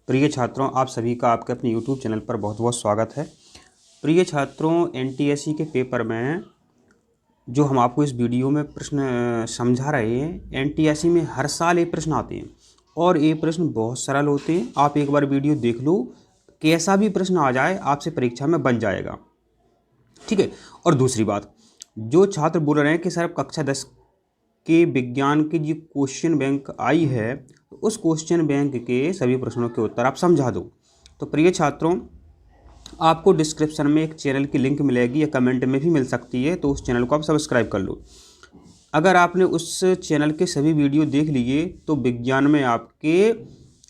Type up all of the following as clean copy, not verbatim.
प्रिय छात्रों, आप सभी का आपके अपने YouTube चैनल पर बहुत बहुत स्वागत है। प्रिय छात्रों, एनटीएससी के पेपर में जो हम आपको इस वीडियो में प्रश्न समझा रहे हैं, एनटीएससी में हर साल ये प्रश्न आते हैं और ये प्रश्न बहुत सरल होते हैं। आप एक बार वीडियो देख लो, कैसा भी प्रश्न आ जाए आपसे परीक्षा में बन जाएगा, ठीक है। और दूसरी बात, जो छात्र बोल रहे हैं कि सर कक्षा 10 के विज्ञान की जो क्वेश्चन बैंक आई है, तो उस क्वेश्चन बैंक के सभी प्रश्नों के उत्तर आप समझा दो। तो प्रिय छात्रों, आपको डिस्क्रिप्शन में एक चैनल की लिंक मिलेगी या कमेंट में भी मिल सकती है, तो उस चैनल को आप सब्सक्राइब कर लो। अगर आपने उस चैनल के सभी वीडियो देख लिए तो विज्ञान में आपके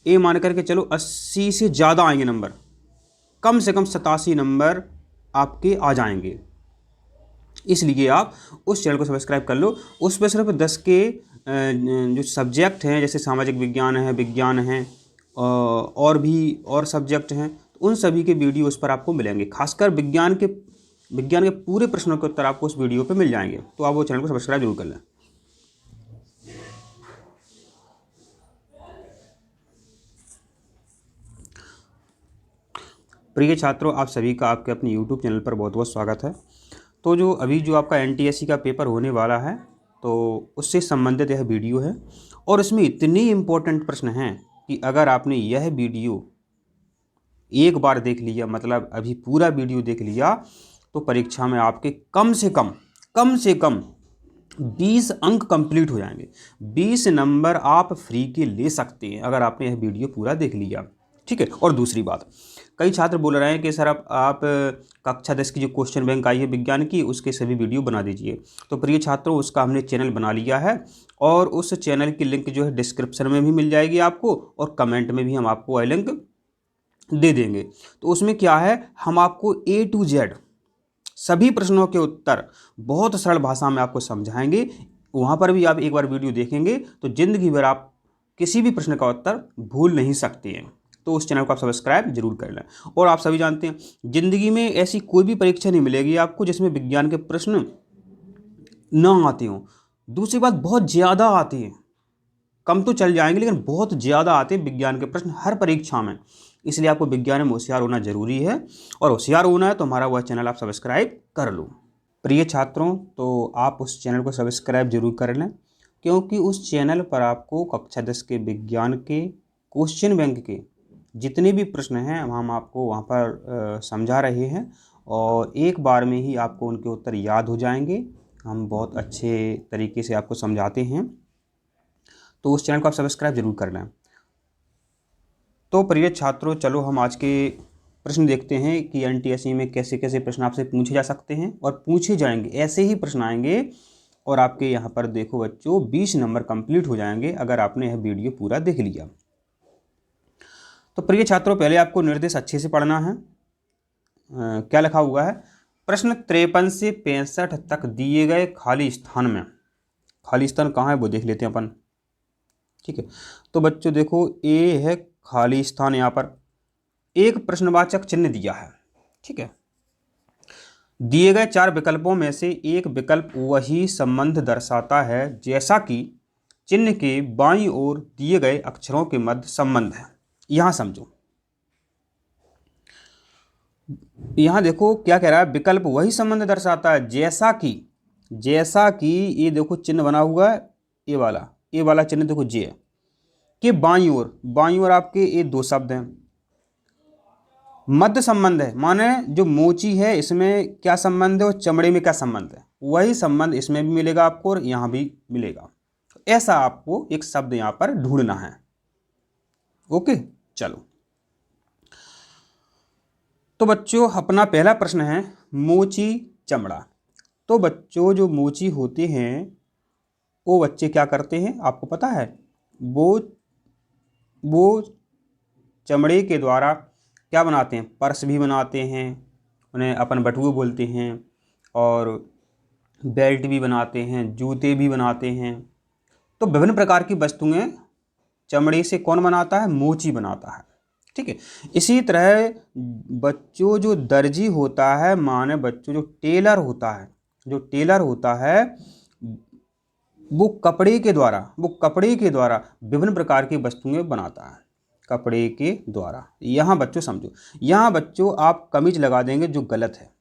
ये मान करके चलो 80 से ज़्यादा आएंगे नंबर, कम से कम 87 नंबर आपके आ जाएंगे। इसलिए आप उस चैनल को सब्सक्राइब कर लो। उस पर सिर्फ 10 के जो सब्जेक्ट हैं, जैसे सामाजिक विज्ञान है और भी और सब्जेक्ट हैं, तो उन सभी के वीडियो उस पर आपको मिलेंगे। खासकर विज्ञान के पूरे प्रश्नों के उत्तर आपको उस वीडियो पे मिल जाएंगे। तो आप वो चैनल को सब्सक्राइब जरूर कर लें। प्रिय छात्रों, आप सभी का आपके अपने YouTube चैनल पर बहुत बहुत स्वागत है। तो जो आपका एनटीएससी का पेपर होने वाला है, तो उससे संबंधित यह वीडियो है और इसमें इतने इम्पोर्टेंट प्रश्न हैं कि अगर आपने यह वीडियो एक बार देख लिया, मतलब अभी पूरा वीडियो देख लिया, तो परीक्षा में आपके कम से कम 20 अंक कंप्लीट हो जाएंगे। 20 नंबर आप फ्री के ले सकते हैं अगर आपने यह वीडियो पूरा देख लिया, ठीक है। और दूसरी बात, कई छात्र बोल रहे हैं कि सर आप कक्षा 10 की जो क्वेश्चन बैंक आई है विज्ञान की, उसके सभी वीडियो बना दीजिए। तो प्रिय छात्रों, उसका हमने चैनल बना लिया है और उस चैनल की लिंक जो है डिस्क्रिप्शन में भी मिल जाएगी आपको, और कमेंट में भी हम आपको वह लिंक दे देंगे। तो उसमें क्या है, हम आपको A to Z सभी प्रश्नों के उत्तर बहुत सरल भाषा में आपको समझाएंगे। वहाँ पर भी आप एक बार वीडियो देखेंगे तो जिंदगी भर आप किसी भी प्रश्न का उत्तर भूल नहीं सकते हैं। तो उस चैनल को आप सब्सक्राइब जरूर कर लें। और आप सभी जानते हैं, जिंदगी में ऐसी कोई भी परीक्षा नहीं मिलेगी आपको जिसमें विज्ञान के प्रश्न ना आते हों। दूसरी बात, बहुत ज़्यादा आते हैं, कम तो चल जाएंगे लेकिन बहुत ज़्यादा आते हैं विज्ञान के प्रश्न हर परीक्षा में। इसलिए आपको विज्ञान में होशियार होना जरूरी है, और होशियार होना है तो हमारा वह चैनल आप सब्सक्राइब कर लो। प्रिय छात्रों, तो आप उस चैनल को सब्सक्राइब जरूर कर लें, क्योंकि उस चैनल पर आपको कक्षा 10 के विज्ञान के क्वेश्चन बैंक के जितने भी प्रश्न हैं हम आपको वहाँ पर समझा रहे हैं, और एक बार में ही आपको उनके उत्तर याद हो जाएंगे। हम बहुत अच्छे तरीके से आपको समझाते हैं, तो उस चैनल को आप सब्सक्राइब जरूर कर लें। तो प्रिय छात्रों, चलो हम आज के प्रश्न देखते हैं कि एनटीएससी में कैसे कैसे प्रश्न आपसे पूछे जा सकते हैं और पूछे जाएंगे। ऐसे ही प्रश्न आएंगे और आपके यहाँ पर देखो बच्चों 20 नंबर कंप्लीट हो जाएंगे अगर आपने यह वीडियो पूरा देख लिया। तो प्रिय छात्रों, पहले आपको निर्देश अच्छे से पढ़ना है। क्या लिखा हुआ है, प्रश्न 53 से 65 तक दिए गए खाली स्थान में, खाली स्थान कहाँ है वो देख लेते हैं अपन, ठीक है। तो बच्चों देखो, ए है खाली स्थान, यहाँ पर एक प्रश्नवाचक चिन्ह दिया है, ठीक है। दिए गए 4 विकल्पों में से एक विकल्प वही संबंध दर्शाता है जैसा कि चिन्ह के बाईं ओर दिए गए अक्षरों के मध्य संबंध है। यहां समझो, यहां देखो क्या कह रहा है, विकल्प वही संबंध दर्शाता है जैसा कि ये देखो चिन्ह बना हुआ है, ये वाला चिन्ह देखो जे के बाईं ओर आपके ये 2 शब्द हैं। मध्य संबंध है, माने जो मोची है इसमें क्या संबंध है और चमड़े में क्या संबंध है, वही संबंध इसमें भी मिलेगा आपको और यहाँ भी मिलेगा। ऐसा आपको एक शब्द यहाँ पर ढूंढना है। ओके, चलो। तो बच्चों, अपना पहला प्रश्न है मोची चमड़ा। तो बच्चों, जो मोची होते हैं वो बच्चे क्या करते हैं आपको पता है, वो चमड़े के द्वारा क्या बनाते हैं, पर्स भी बनाते हैं, उन्हें अपन बटुए बोलते हैं, और बेल्ट भी बनाते हैं, जूते भी बनाते हैं। तो विभिन्न प्रकार की वस्तुएं चमड़े से कौन बनाता है, मोची बनाता है, ठीक है। इसी तरह बच्चों जो दर्जी होता है, माने बच्चों जो टेलर होता है वो कपड़े के द्वारा विभिन्न प्रकार की वस्तुएं बनाता है। कपड़े के द्वारा। यहाँ बच्चों समझो, यहाँ बच्चों आप कमीज लगा देंगे जो गलत है।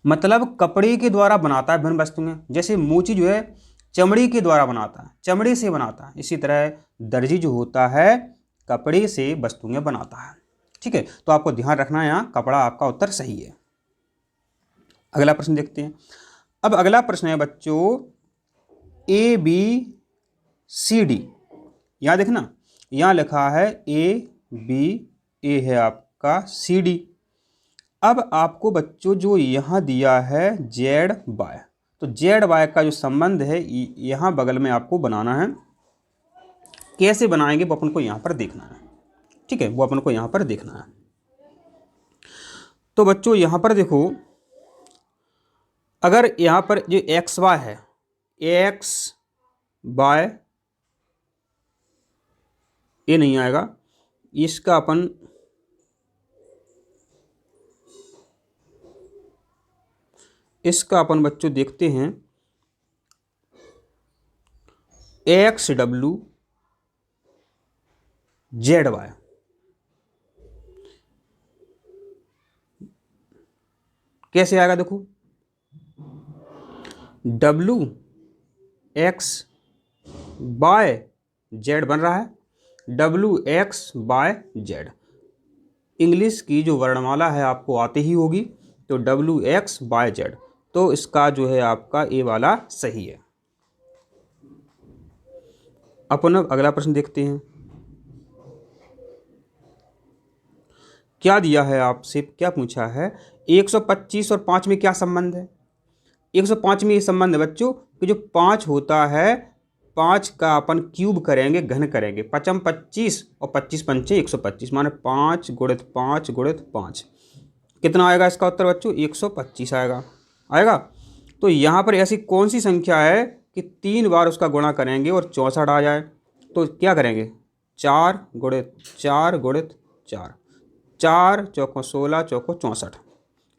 मतलब कपड़े के द्वारा बनाता है विभिन्न वस्तुएं, जैसे मोची जो है चमड़ी के द्वारा बनाता है, चमड़े से बनाता है। इसी तरह दर्जी जो होता है कपड़े से वस्तुएं बनाता है। ठीक है, तो आपको ध्यान रखना है, यहाँ कपड़ा आपका उत्तर सही है। अगला प्रश्न देखते हैं। अब अगला प्रश्न है बच्चों ए बी सी डी। यहाँ देखना, यहाँ लिखा है ए बी, ए है आपका सी डी। अब आपको बच्चों जो यहाँ दिया है जेड वाई, तो जेड वाई का जो संबंध है यहाँ बगल में आपको बनाना है। कैसे बनाएंगे वो अपन को यहाँ पर देखना है। ठीक है, वो अपन को यहाँ पर देखना है। तो बच्चों यहाँ पर देखो, अगर यहाँ पर जो एक्स वाई है, एक्स वाई ये नहीं आएगा, इसका अपन बच्चों देखते हैं एक्स डब्ल्यू जेड वाई। कैसे आएगा देखो, डब्ल्यू एक्स बाय जेड बन रहा है, डब्ल्यू एक्स बाय जेड। इंग्लिश की जो वर्णमाला है आपको आती ही होगी, तो डब्ल्यू एक्स बाय जेड, तो इसका जो है आपका ए वाला सही है। अपन अब अगला प्रश्न देखते हैं। क्या दिया है आपसे, क्या पूछा है, 125 और 5 में क्या संबंध है। 105 में ये संबंध है बच्चों कि जो 5 होता है, 5 का अपन क्यूब करेंगे, घन करेंगे, 5 25 और 25 पंचे 125, माने 5 गुणित 5 गुणित 5। कितना आएगा इसका उत्तर बच्चों, 125 आएगा। तो यहाँ पर ऐसी कौन सी संख्या है कि 3 बार उसका गुणा करेंगे और 64 आ जाए। तो क्या करेंगे, 4 गुणित 4 गुणित 4, 4 चौको 16 चौको 64।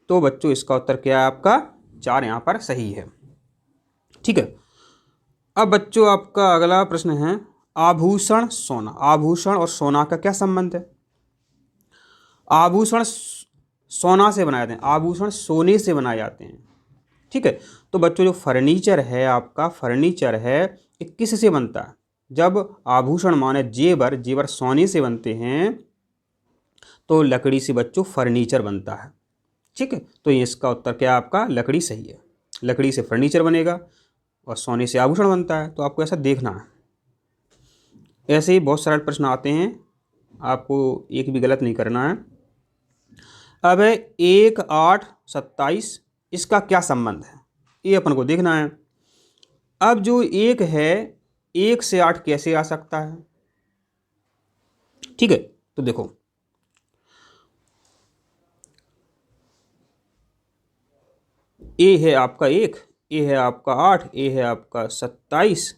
तो बच्चों इसका उत्तर क्या है आपका, 4 यहाँ पर सही है। ठीक है, अब बच्चों आपका अगला प्रश्न है आभूषण सोना। आभूषण और सोना का क्या संबंध है। आभूषण सोना से बनाए जाते हैं, आभूषण सोने से बनाए जाते हैं। ठीक है, तो बच्चों जो फर्नीचर है आपका, फर्नीचर है ये किस से बनता है। जब आभूषण माने जेवर, जेवर सोने से बनते हैं, तो लकड़ी से बच्चों फर्नीचर बनता है। ठीक है, तो ये इसका उत्तर क्या है आपका, लकड़ी सही है। लकड़ी से फर्नीचर बनेगा और सोने से आभूषण बनता है, तो आपको ऐसा देखना है। ऐसे ही बहुत सारे प्रश्न आते हैं, आपको एक भी गलत नहीं करना है। अब है 1 8 27, इसका क्या संबंध है ये अपन को देखना है। अब जो 1 है, 1 से 8 कैसे आ सकता है। ठीक है, तो देखो ए है आपका 1, ए है आपका 8, ए है आपका 27,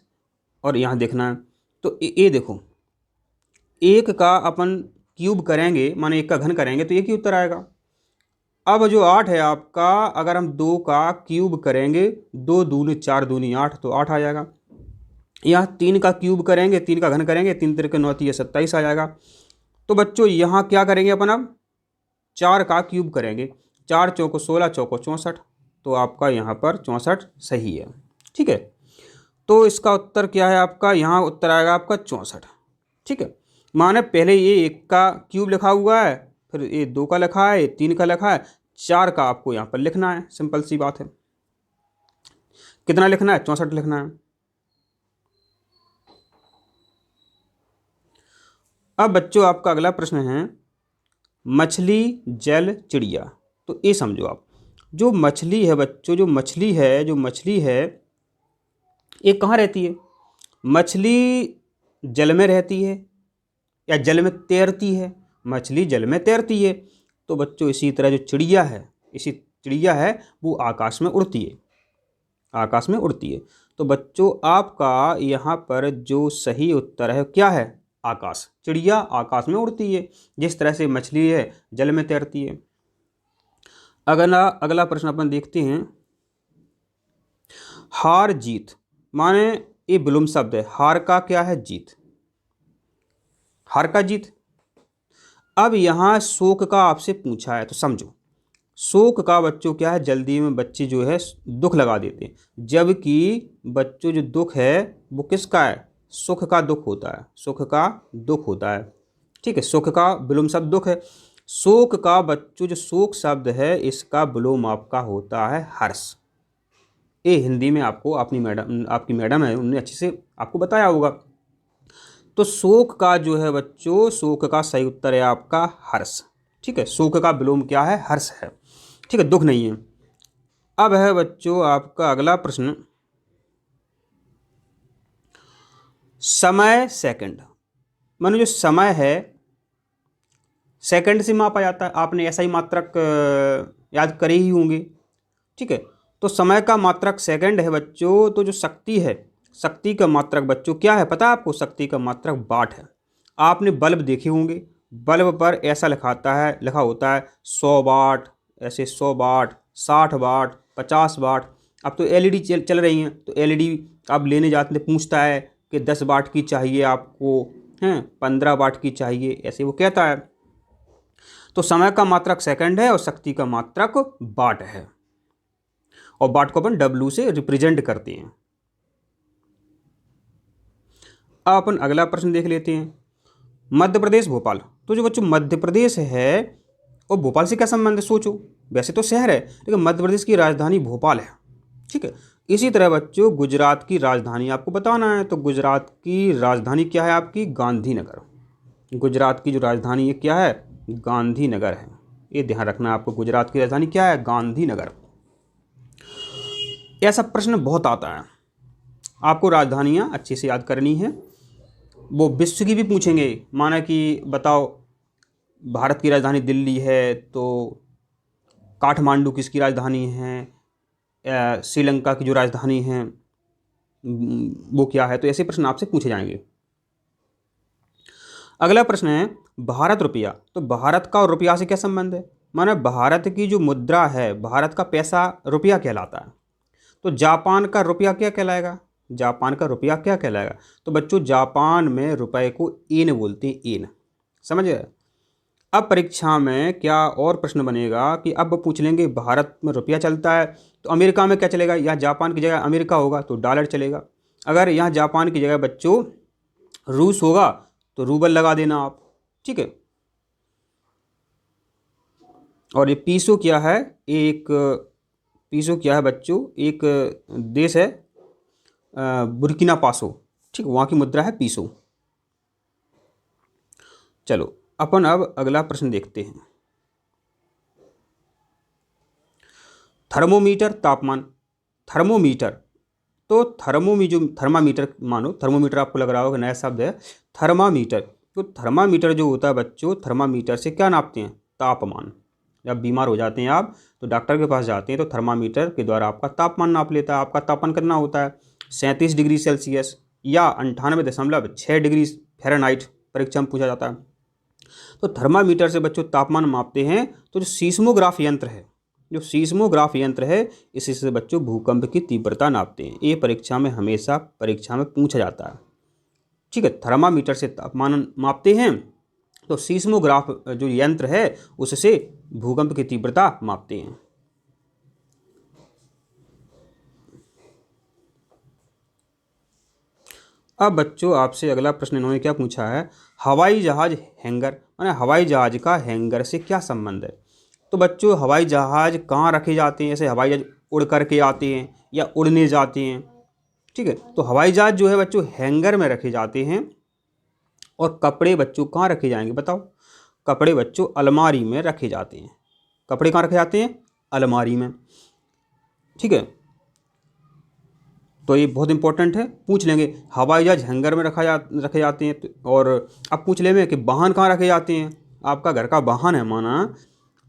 और यहाँ देखना है। तो ए देखो, 1 का अपन क्यूब करेंगे, माने 1 का घन करेंगे तो 1 ही उत्तर आएगा। अब जो 8 है आपका, अगर हम 2 का क्यूब करेंगे, 2 दूनी 4 दूनी 8, तो 8 आ जाएगा। यहाँ 3 का क्यूब करेंगे, 3 का घन करेंगे, 3 3 9 27 आ जाएगा। तो बच्चों यहाँ क्या करेंगे अपन, अब 4 का क्यूब करेंगे, 4 चौको 16 चौको 64, तो आपका यहाँ पर 64 सही है। ठीक है, तो इसका उत्तर क्या है आपका, यहाँ उत्तर आएगा आपका 64। ठीक है, माने पहले ये 1 का क्यूब लिखा हुआ है, फिर ये 2 का लिखा है, 3 का लिखा है, 4 का आपको यहाँ पर लिखना है। सिंपल सी बात है। कितना लिखना है, 64 लिखना है। अब बच्चों आपका अगला प्रश्न है मछली जल चिड़िया। तो ये समझो आप, जो मछली है बच्चों, जो मछली है ये कहाँ रहती है। मछली जल में रहती है या जल में तैरती है। मछली जल में तैरती है। तो बच्चों इसी तरह जो चिड़िया है वो आकाश में उड़ती है, आकाश में उड़ती है। तो बच्चों आपका यहाँ पर जो सही उत्तर है क्या है, आकाश। चिड़िया आकाश में उड़ती है, जिस तरह से मछली है जल में तैरती है। अगला प्रश्न अपन देखते हैं हार जीत, माने ये विलोम शब्द है। हार का क्या है, जीत। हार का जीत। अब यहाँ शोक का आपसे पूछा है तो समझो, शोक का बच्चों क्या है, जल्दी में बच्चे जो है दुख लगा देते हैं, जबकि बच्चों जो दुख है वो किसका है, सुख का दुख होता है, सुख का दुख होता है। ठीक है, सुख का विलोम शब्द दुख है। शोक का बच्चों जो शोक शब्द है इसका विलोम आपका होता है हर्ष। ये हिंदी में आपको अपनी मैडम, आपकी मैडम है, उन्होंने अच्छे से आपको बताया होगा। तो शोक का जो है बच्चों, शोक का सही उत्तर है आपका हर्ष। ठीक है, शोक का विलोम क्या है, हर्ष है। ठीक है, दुख नहीं है। अब है बच्चों आपका अगला प्रश्न, समय सेकंड। मानो जो समय है सेकंड से मापा जाता है, आपने ऐसा ही मात्रक याद करे ही होंगे। ठीक है, तो समय का मात्रक सेकंड है बच्चों। तो जो शक्ति है, शक्ति का मात्रक बच्चों क्या है पता है आपको, शक्ति का मात्रक वाट है। आपने बल्ब देखे होंगे, बल्ब पर ऐसा लिखा होता है 100 वाट, ऐसे 100 वाट, 60 वाट, 50 वाट। अब तो एलईडी चल रही हैं, तो एलईडी आप लेने जाते हैं, पूछता है कि 10 वाट की चाहिए आपको, हैं 15 वाट की चाहिए, ऐसे वो कहता है। तो समय का मात्रक सेकंड है और शक्ति का मात्रक वाट है, और वाट को अपन W से रिप्रेजेंट करते हैं। अब अपन अगला प्रश्न देख लेते हैं, मध्य प्रदेश भोपाल। तो जो बच्चों मध्य प्रदेश है और भोपाल से क्या संबंध है, सोचो। वैसे तो शहर है लेकिन मध्य प्रदेश की राजधानी भोपाल है। ठीक है, इसी तरह बच्चों गुजरात की राजधानी आपको बताना है, तो गुजरात की राजधानी क्या है आपकी, गांधीनगर। गुजरात की जो राजधानी है क्या है, गांधीनगर है। ये ध्यान रखना आपको, गुजरात की राजधानी क्या है, गांधीनगर। ऐसा प्रश्न बहुत आता है, आपको राजधानियाँ अच्छे से याद करनी है। वो विश्व की भी पूछेंगे, माना कि बताओ भारत की राजधानी दिल्ली है तो काठमांडू किसकी राजधानी है, श्रीलंका की जो राजधानी है वो क्या है। तो ऐसे प्रश्न आपसे पूछे जाएंगे। अगला प्रश्न है भारत रुपया। तो भारत का और रुपया से क्या संबंध है, माना भारत की जो मुद्रा है, भारत का पैसा रुपया कहलाता है। तो जापान का रुपया क्या कहलाएगा, जापान का रुपया क्या कहलाएगा। तो बच्चों जापान में रुपए को येन बोलते हैं, येन। समझ गए। अब परीक्षा में क्या और प्रश्न बनेगा कि अब पूछ लेंगे भारत में रुपया चलता है तो अमेरिका में क्या चलेगा, या जापान की जगह अमेरिका होगा तो डॉलर चलेगा। अगर यहाँ जापान की जगह बच्चों रूस होगा तो रूबल लगा देना आप। ठीक है, और ये पीसो क्या है, एक पीसो क्या है बच्चों, एक देश है बुर्किना फासो। ठीक, वहाँ की मुद्रा है पीसो। चलो अपन अब अगला प्रश्न देखते हैं, थर्मोमीटर तापमान। थर्मोमीटर, तो थर्मामीटर मानो, थर्मोमीटर आपको लग रहा होगा नया शब्द है, थर्मामीटर। तो थर्मामीटर जो होता है बच्चों, थर्मामीटर से क्या नापते हैं, तापमान। जब बीमार हो जाते हैं आप तो डॉक्टर के पास जाते हैं तो थर्मामीटर के द्वारा आपका तापमान नाप लेता है। आपका तापमान कितना होता है, 37 डिग्री सेल्सियस या 98.6 डिग्री फ़ारेनहाइट, परीक्षा में पूछा जाता है। तो थर्मामीटर से बच्चों तापमान मापते हैं। तो जो सीस्मोग्राफ यंत्र है, जो सीस्मोग्राफ यंत्र है, इसी से बच्चों भूकंप की तीव्रता नापते हैं। ये परीक्षा में हमेशा परीक्षा में पूछा जाता है। ठीक है, थर्मामीटर से तापमान मापते हैं, तो सीस्मोग्राफ जो यंत्र है उससे भूकंप की तीव्रता मापते हैं। अब बच्चों आपसे अगला प्रश्न इन्होंने क्या पूछा है, हवाई जहाज हैंगर, माने हवाई जहाज का हैंगर से क्या संबंध है। तो बच्चों हवाई जहाज कहाँ रखे जाते हैं, ऐसे हवाई जहाज उड़ करके आते हैं या उड़ने जाते हैं। ठीक है, तो हवाई जहाज जो है बच्चों हैंगर में रखे जाते हैं। और कपड़े बच्चों कहाँ रखे जाएंगे बताओ, कपड़े बच्चों अलमारी में रखे जाते हैं। कपड़े कहाँ रखे जाते हैं, अलमारी में। ठीक है, तो ये बहुत इंपॉर्टेंट है, पूछ लेंगे हवाई जहाज हैंगर में रखे जाते हैं। और अब पूछ लेंगे कि वाहन कहाँ रखे जाते हैं। आपका घर का वाहन है, माना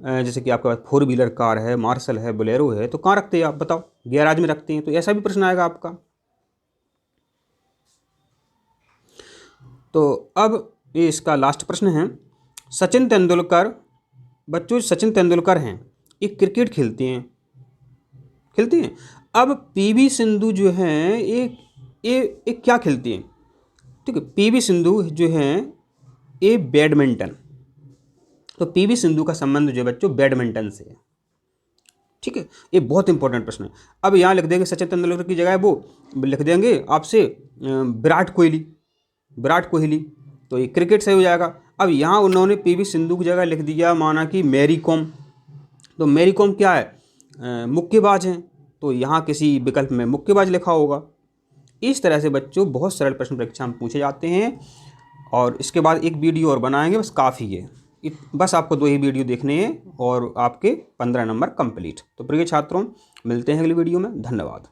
जैसे कि आपके पास 4 व्हीलर कार है, मार्शल है, बोलेरो है, तो कहाँ रखते हैं आप बताओ, गैराज में रखते हैं। तो ऐसा भी प्रश्न आएगा आपका। तो अब ये इसका लास्ट प्रश्न है, सचिन तेंदुलकर। बच्चों सचिन तेंदुलकर हैं, ये क्रिकेट खेलते हैं। अब पीवी सिंधु जो हैं ये क्या खेलती हैं। ठीक है, पीवी सिंधु जो हैं ए बैडमिंटन। तो पीवी सिंधु का संबंध जो है बच्चों बैडमिंटन से है। ठीक है, ये बहुत इंपॉर्टेंट प्रश्न है। अब यहाँ लिख देंगे सचिन तेंदुलकर की जगह वो लिख देंगे आपसे विराट कोहली, विराट कोहली, तो ये क्रिकेट से हो जाएगा। अब यहाँ उन्होंने पीवी सिंधु की जगह लिख दिया माना कि मैरी कॉम, तो मैरी कॉम क्या है, मुक्केबाज हैं, तो यहाँ किसी विकल्प में मुक्केबाज लिखा होगा। इस तरह से बच्चों बहुत सरल प्रश्न परीक्षा में पूछे जाते हैं। और इसके बाद एक वीडियो और बनाएंगे, बस काफ़ी है, बस आपको 2 ही वीडियो देखने हैं और आपके 15 नंबर कंप्लीट। तो प्रिय छात्रों, मिलते हैं अगली वीडियो में। धन्यवाद।